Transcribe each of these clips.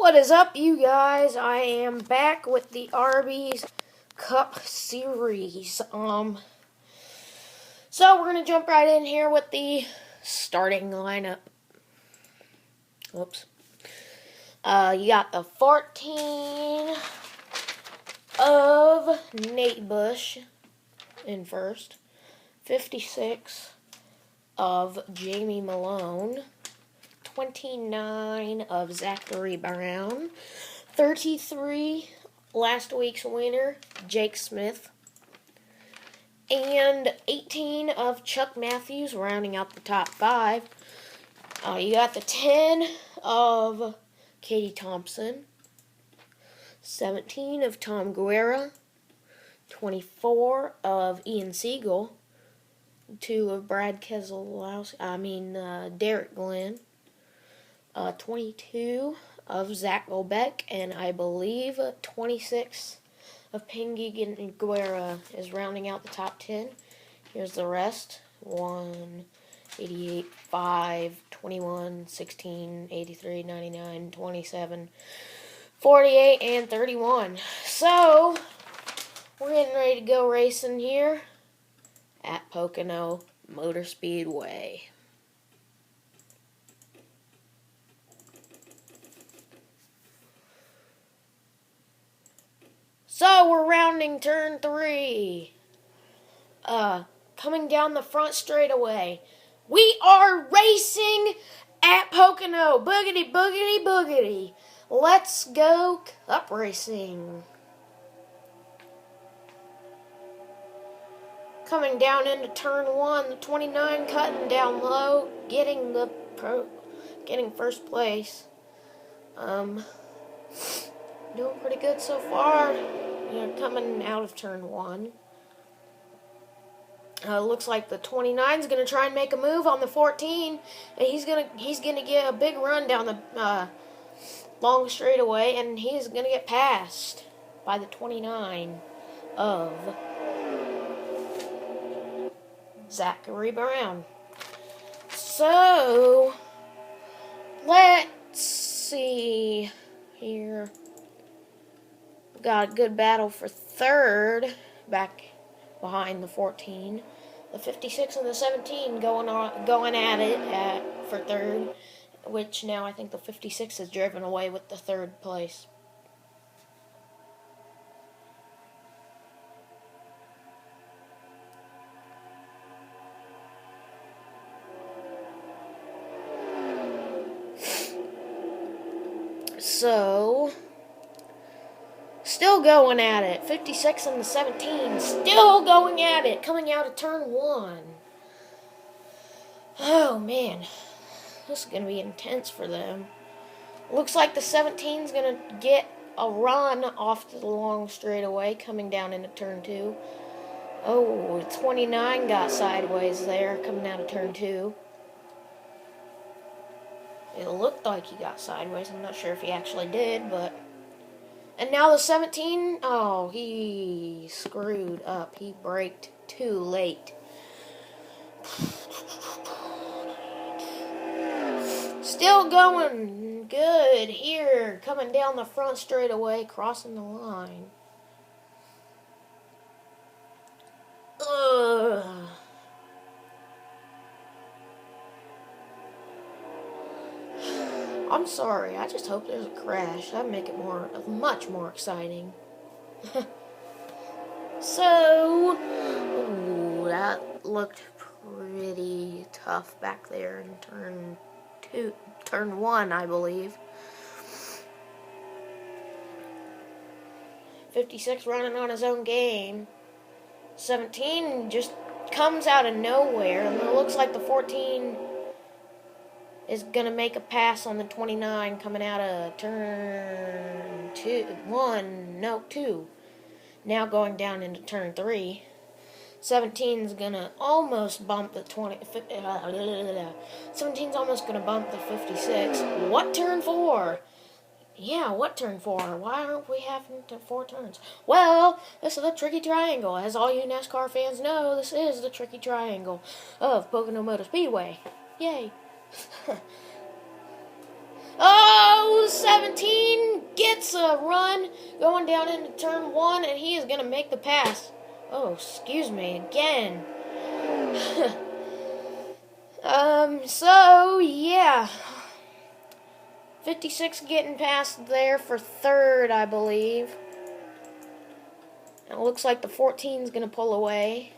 What is up, you guys? I am back with the Arby's Cup Series. So we're gonna jump right in here with the starting lineup. Whoops. You got the 14 of Nate Bush in first, 56 of Jamie Malone, 29 of Zachary Brown, 33, last week's winner, Jake Smith, and 18 of Chuck Matthews, rounding out the top 5. You got the 10 of Katie Thompson, 17 of Tom Guerra, 24 of Ian Siegel, 2 of Brad Keselowski, Derek Glenn, 22 of Zach Golbeck, and I believe 26 of Pingy Guerra is rounding out the top 10. Here's the rest: 1, 88, 5, 21, 16, 83, 99, 27, 48, and 31. So, we're getting ready to go racing here at Pocono Motor Speedway. So we're rounding turn 3. Coming down the front straightaway. We are racing at Pocono. Boogity, boogity, boogity. Let's go cup racing. Coming down into turn 1, the 29 cutting down low, getting first place. Doing pretty good so far. Coming out of turn 1. Looks like the 29's gonna try and make a move on the 14, and he's gonna get a big run down the long straightaway, and he's gonna get passed by the 29 of Zachary Brown. So let's see here. Got a good battle for third, back behind the 14. The 56 and the 17 going at it for third, which now I think the 56 has driven away with the third place. So, still going at it. 56 and the 17, still going at it. Coming out of turn 1. Oh, man. This is going to be intense for them. Looks like the 17's going to get a run off the long straightaway coming down into turn 2. Oh, 29 got sideways there coming out of turn 2. It looked like he got sideways. I'm not sure if he actually did, but... And now the 17, oh, he screwed up. He braked too late. Still going good here. Coming down the front straightaway, crossing the line. Ugh. I'm sorry, I just hope there's a crash. That'd make it much more exciting. So, that looked pretty tough back there in turn 1, I believe. 56 running on his own game. 17 just comes out of nowhere, and it looks like the 14 is going to make a pass on the 29 coming out of turn 2. Now going down into turn 3. 17's going to almost bump the 17's almost going to bump the 56. What turn 4? Yeah, what turn 4? Why aren't we having 4 turns? Well, this is the Tricky Triangle. As all you NASCAR fans know, this is the Tricky Triangle of Pocono Motor Speedway. Yay. Oh, 17 to run, going down into turn 1, and he is going to make the pass. Oh, excuse me, again. So, yeah. 56 getting past there for third, I believe. And it looks like the 14 is going to pull away.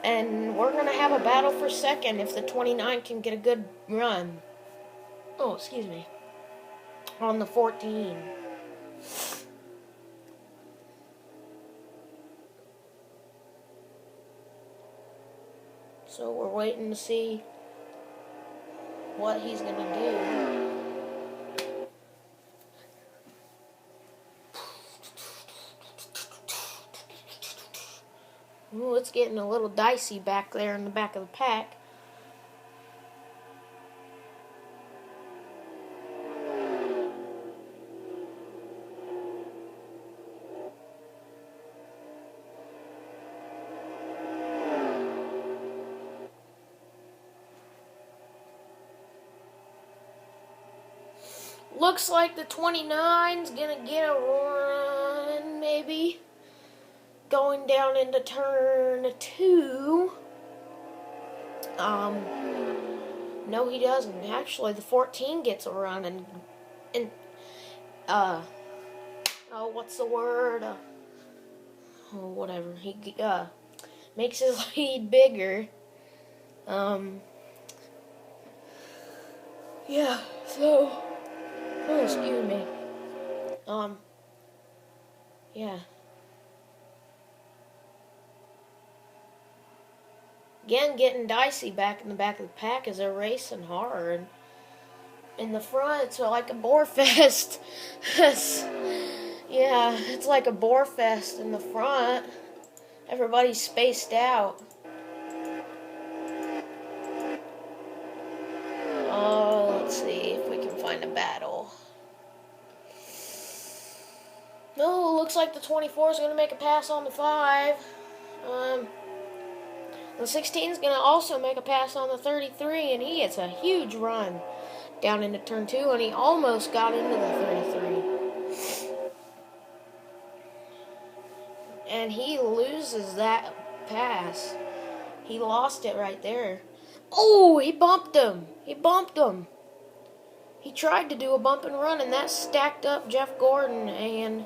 And we're going to have a battle for second if the 29 can get a good run. Oh, excuse me. On the 14. So we're waiting to see what he's going to do. Ooh, it's getting a little dicey back there in the back of the pack. Looks like the 29's gonna get a run, maybe. Going down into turn 2. No, he doesn't. Actually, the 14 gets a run, and oh, what's the word? Whatever. He makes his lead bigger. Yeah. So. Oh, excuse me. Yeah. Again, getting dicey back in the back of the pack as they're racing hard. In the front, it's like a bore fest. Yeah, it's like a bore fest in the front. Everybody's spaced out. Oh, let's see if we can find a battle. No, looks like the 24 is going to make a pass on the 5. The 16 is going to also make a pass on the 33, and he gets a huge run down into turn 2, and he almost got into the 33. And he loses that pass. He lost it right there. Oh, he bumped him. He bumped him. He tried to do a bump and run, and that stacked up Jeff Gordon and,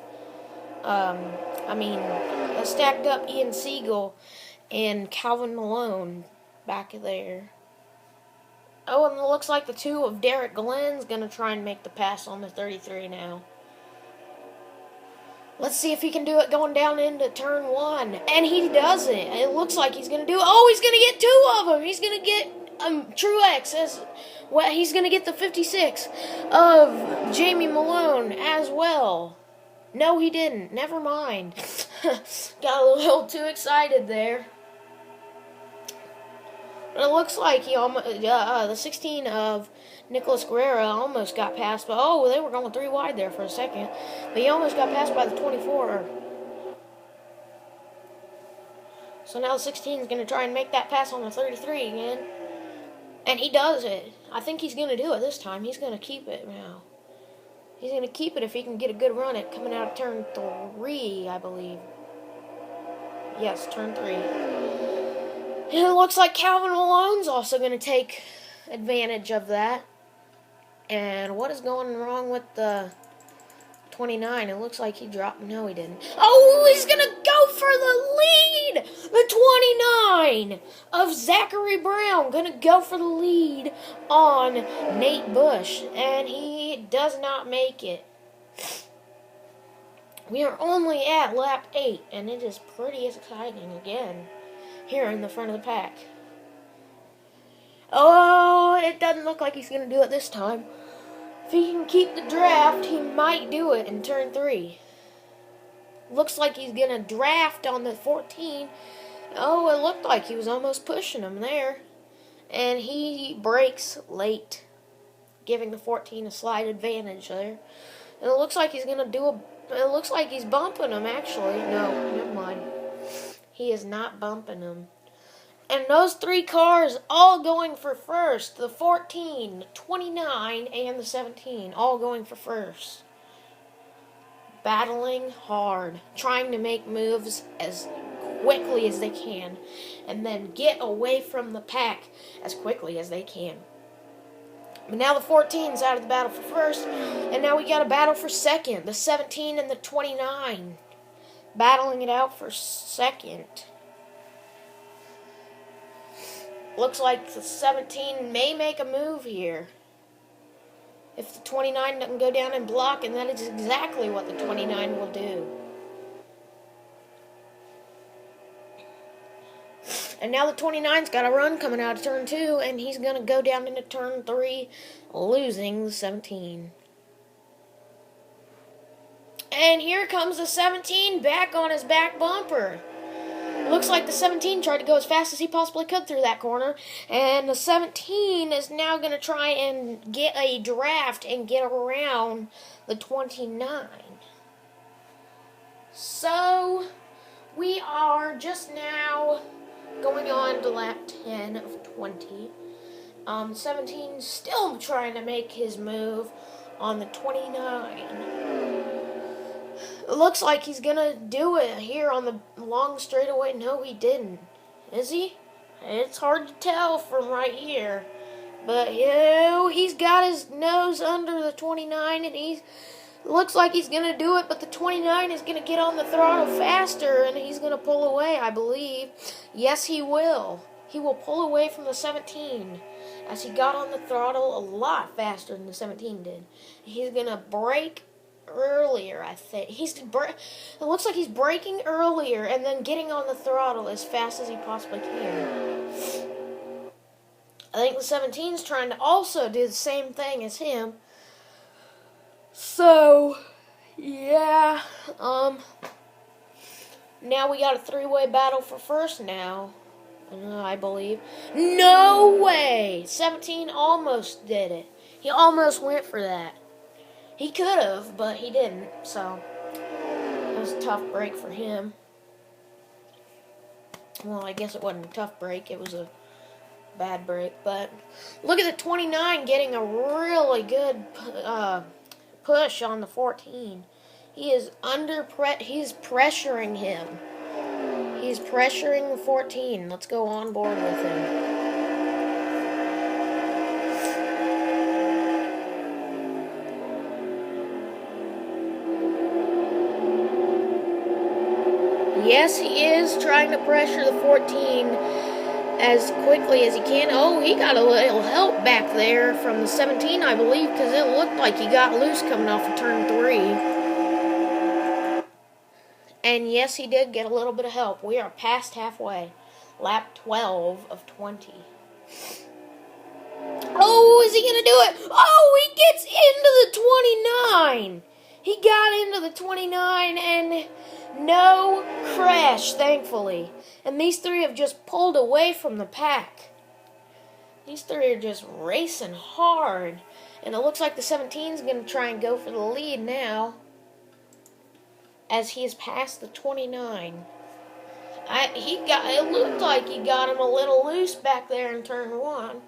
stacked up Ian Siegel and Calvin Malone back there. Oh, and it looks like the 2 of Derek Glenn's going to try and make the pass on the 33 now. Let's see if he can do it going down into turn 1. And he does it. It looks like he's going to do it. Oh, he's going to get 2 of them. He's going to get Truex. He's going to get the 56 of Jamie Malone as well. No, he didn't. Never mind. Got a little too excited there. But it looks like he almost, the 16 of Nicholas Guerrera almost got passed. But, they were going 3 wide there for a second. But he almost got passed by the 24. So now the 16 is going to try and make that pass on the 33 again. And he does it. I think he's going to do it this time. He's going to keep it now. He's going to keep it if he can get a good run at coming out of turn 3, I believe. Yes, turn 3. And it looks like Calvin Malone's also going to take advantage of that. And what is going wrong with the 29? It looks like he dropped. No, he didn't. Oh, he's going to go for the lead! The 29 of Zachary Brown going to go for the lead on Nate Bush. And he does not make it. We are only at lap 8, and it is pretty exciting again here in the front of the pack. Oh, it doesn't look like he's going to do it this time. If he can keep the draft, he might do it in turn 3. Looks like he's going to draft on the 14. Oh, it looked like he was almost pushing him there. And he breaks late, giving the 14 a slight advantage there. And it looks like he's going to do it looks like he's bumping him, actually. No, never mind. He is not bumping him. And those 3 cars all going for first. The 14, 29, and the 17 all going for first. battling hard, trying to make moves as quickly as they can, and then get away from the pack as quickly as they can. But now the 14's out of the battle for first, and now we got a battle for second. The 17 and the 29 battling it out for second. Looks like the 17 may make a move here. If the 29 doesn't go down and block, and that is exactly what the 29 will do. And now the 29's got a run coming out of turn 2, and he's going to go down into turn 3, losing the 17. And here comes the 17 back on his back bumper. Looks like the 17 tried to go as fast as he possibly could through that corner, and the 17 is now going to try and get a draft and get around the 29. So, we are just now going on to lap 10 of 20. 17 still trying to make his move on the 29. It looks like he's going to do it here on the long straightaway. No, he didn't. Is he? It's hard to tell from right here. But, he's got his nose under the 29, and looks like he's going to do it, but the 29 is going to get on the throttle faster, and he's going to pull away, I believe. Yes, he will. He will pull away from the 17, as he got on the throttle a lot faster than the 17 did. He's going to brake earlier, I think. It looks like he's braking earlier and then getting on the throttle as fast as he possibly can. I think the 17's trying to also do the same thing as him. So, yeah, now we got a three-way battle for first now, I believe. No way! 17 almost did it. He almost went for that. He could have, but he didn't, so it was a tough break for him. Well, I guess it wasn't a tough break, it was a bad break, but look at the 29 getting a really good push on the 14. He is he's pressuring him. He's pressuring the 14. Let's go on board with him. Yes, he is trying to pressure the 14 as quickly as he can. Oh, he got a little help back there from the 17, I believe, because it looked like he got loose coming off of turn 3. And yes, he did get a little bit of help. We are past halfway. Lap 12 of 20. Oh, is he going to do it? Oh, he gets into the 29. He got into the 29 and no crash, thankfully. And these three have just pulled away from the pack. These three are just racing hard. And it looks like the 17 is going to try and go for the lead now, as he has passed the 29. It looked like he got him a little loose back there in turn 1.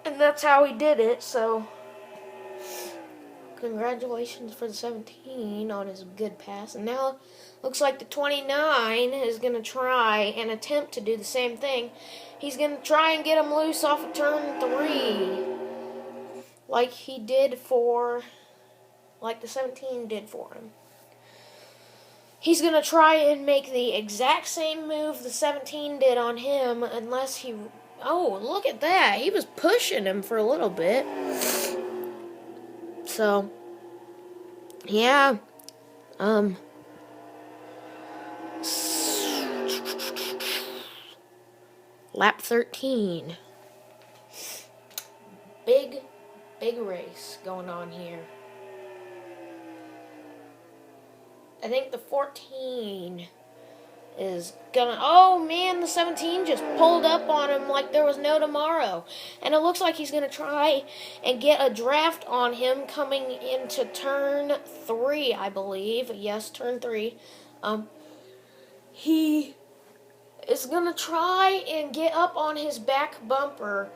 And that's how he did it, so congratulations for the 17 on his good pass. And now looks like the 29 is going to try and attempt to do the same thing. He's going to try and get him loose off of turn 3, like the 17 did for him. He's going to try and make the exact same move the 17 did on him, unless he... Oh, look at that. He was pushing him for a little bit. So, yeah. Lap 13. Big race going on here. I think the 14 is gonna... Oh, man, the 17 just pulled up on him like there was no tomorrow. And it looks like he's gonna try and get a draft on him coming into turn 3, I believe. Yes, turn 3. He is gonna try and get up on his back bumper,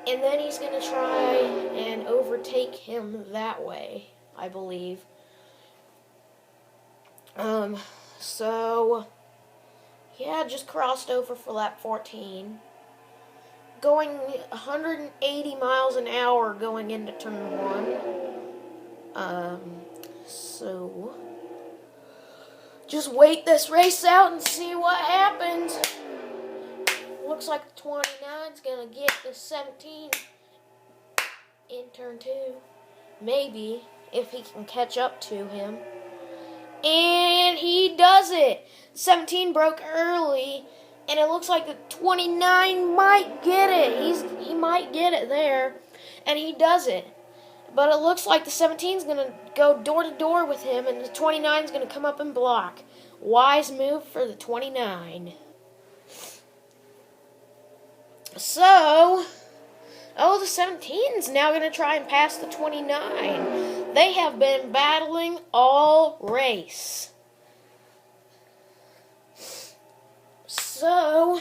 and then he's gonna try and overtake him that way, I believe. So, yeah, just crossed over for lap 14. Going 180 miles an hour going into turn 1. So, just wait this race out and see what happens. Looks like the 29's going to get the 17 in turn 2. Maybe, if he can catch up to him. And he does it. 17 broke early, and it looks like the 29 might get it. He might get it there, and he does it. But it looks like the 17's going to go door to door with him, and the 29's going to come up and block. Wise move for the 29. So, the 17's now going to try and pass the 29. They have been battling all race. So,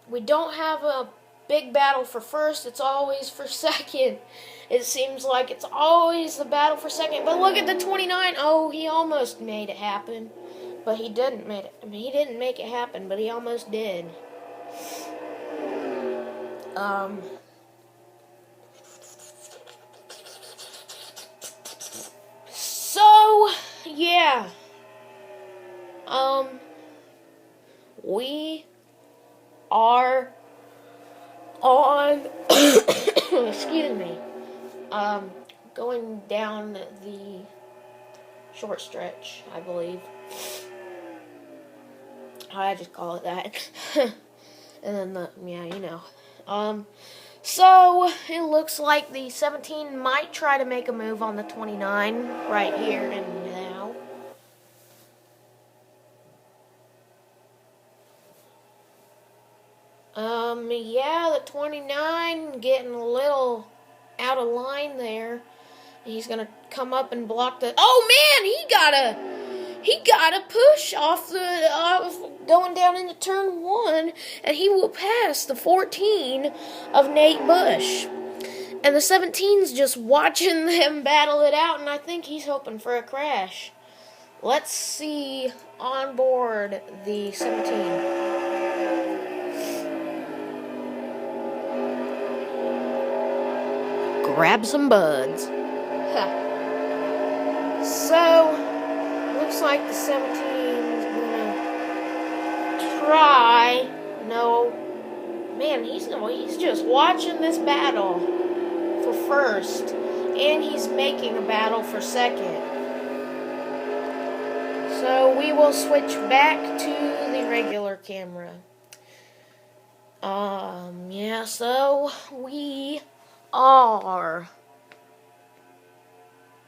we don't have a big battle for first. It's always for second. It seems like it's always the battle for second. But look at the 29. Oh, he almost made it happen. But he didn't make it. I mean, he didn't make it happen, but he almost did. So, yeah. We are on, excuse me, going down the short stretch, I believe. I just call it that. And then so it looks like the 17 might try to make a move on the 29 right here and now. Yeah, the 29 getting a little out of line there. He's gonna come up and block the. Oh man, he got a push off going down into turn 1, and he will pass the 14 of Nate Bush. And the 17's just watching them battle it out, and I think he's hoping for a crash. Let's see on board the 17. Grab some buds. So, looks like the 17's gonna try. No, man, he's just watching this battle for first, and he's making a battle for second. So we will switch back to the regular camera. Yeah, so we are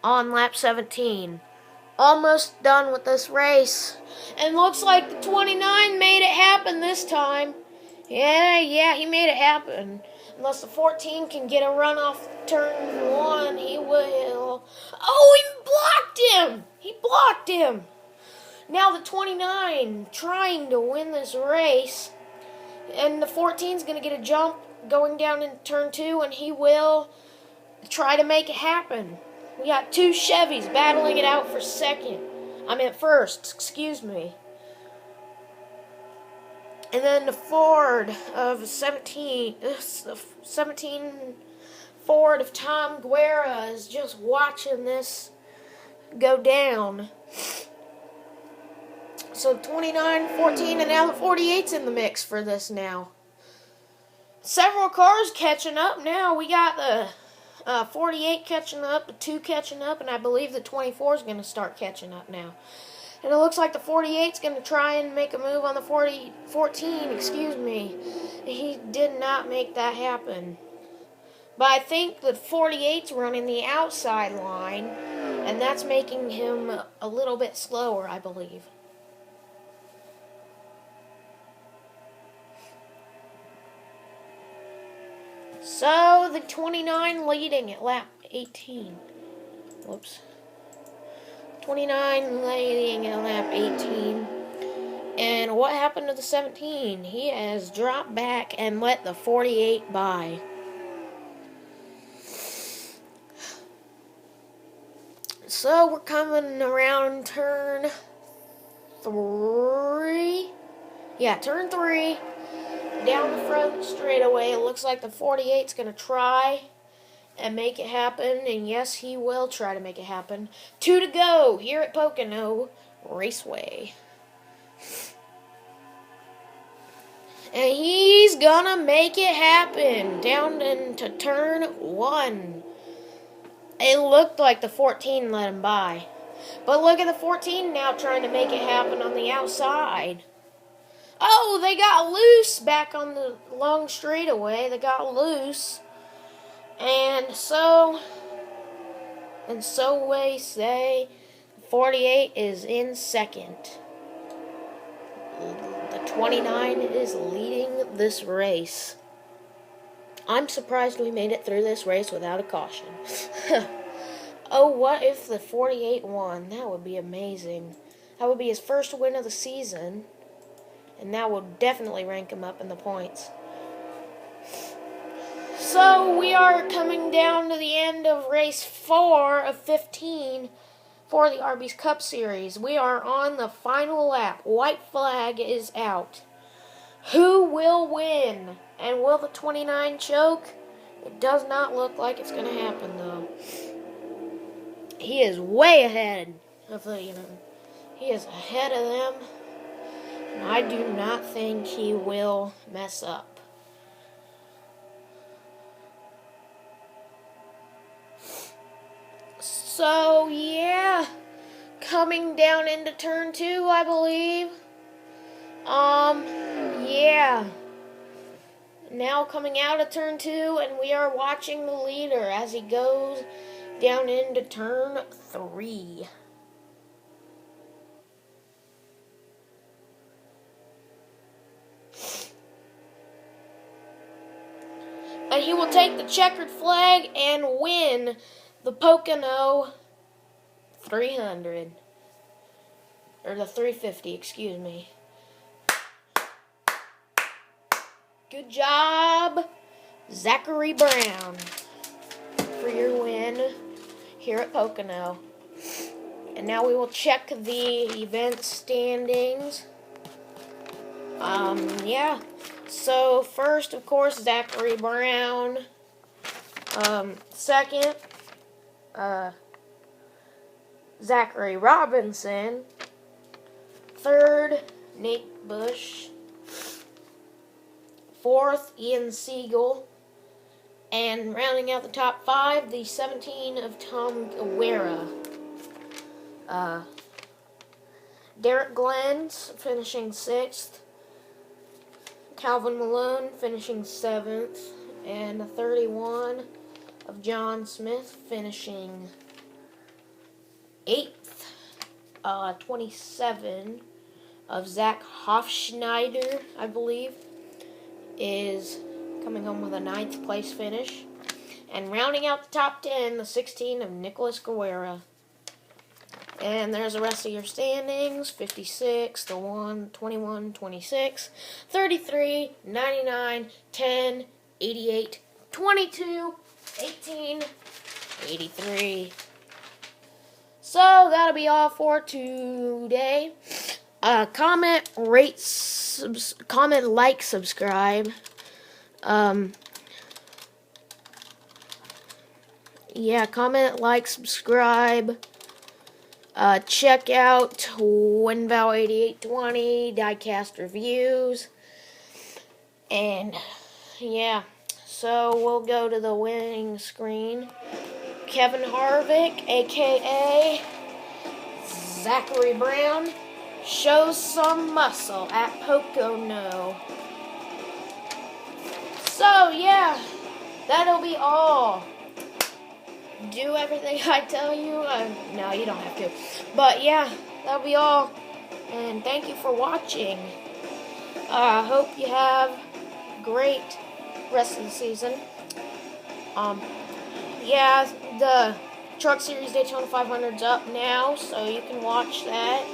on lap 17. Almost done with this race. And looks like the 29 made it happen this time. Yeah, he made it happen. Unless the 14 can get a run off turn 1, he will. Oh, he blocked him! He blocked him! Now the 29 trying to win this race. And the 14's going to get a jump going down in turn 2, and he will try to make it happen. We got 2 Chevys battling it out for first, excuse me. And then the Ford of 17 Ford of Tom Guerra is just watching this go down. So 29, 14, and now the 48's in the mix for this now. Several cars catching up now. We got the 48 catching up, the 2 catching up, and I believe the 24 is going to start catching up now. And it looks like the 48's going to try and make a move on the 14, excuse me. He did not make that happen. But I think the 48's running the outside line, and that's making him a little bit slower, I believe. So, the 29 leading at lap 18. Whoops. 29 leading at lap 18. And what happened to the 17? He has dropped back and let the 48 by. So we're coming around turn 3. Yeah, turn 3. Down the front straightaway. It looks like the 48's going to try and make it happen. And yes, he will try to make it happen. 2 to go here at Pocono Raceway. And he's gonna make it happen. Down into turn 1. It looked like the 14 let him by. But look at the 14 now trying to make it happen on the outside. Oh, they got loose back on the long straightaway. They got loose. And so we say 48 is in second. The 29 is leading this race. I'm surprised we made it through this race without a caution. Oh, what if the 48 won? That would be amazing. That would be his first win of the season. And that would definitely rank him up in the points. So we are coming down to the end of race 4 of 15 for the Arby's Cup Series. We are on the final lap. White flag is out. Who will win? And will the 29 choke? It does not look like it's going to happen, though. He is way ahead of he is ahead of them. And I do not think he will mess up. So, yeah. Coming down into turn 2, I believe. Yeah. Now coming out of turn 2, and we are watching the leader as he goes down into turn 3. And he will take the checkered flag and win the Pocono 300. Or the 350, excuse me. Good job, Zachary Brown, for your win here at Pocono. And now we will check the event standings. Yeah. So first, of course, Zachary Brown. Second, Zachary Robinson. Third, Nate Bush. Fourth, Ian Siegel. And rounding out the top 5, the 17 of Tom Guerra. Derek Glenn's finishing 6th. Calvin Malone finishing 7th. And the 31 of John Smith finishing 8th. 27 of Zach Hofschneider, I believe, is coming home with a 9th place finish. And rounding out the top 10, the 16 of Nicholas Guerra. And there's the rest of your standings. 56, the 1, 21, 26, 33, 99, 10, 88, 22, 18, 83. So that'll be all for today. Comment, rate, comment, like, subscribe. Yeah, comment, like, subscribe. Check out WinVal8820, Diecast Reviews. And, yeah, so we'll go to the winning screen. Kevin Harvick, a.k.a. Zachary Brown, shows some muscle at Pocono. So, yeah, that'll be all. Do everything I tell you. No, you don't have to. But, yeah, that'll be all. And thank you for watching. I hope you have a great rest of the season. Yeah, the Truck Series Daytona 500's up now, so you can watch that.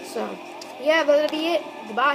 So, yeah, that'll be it. Goodbye.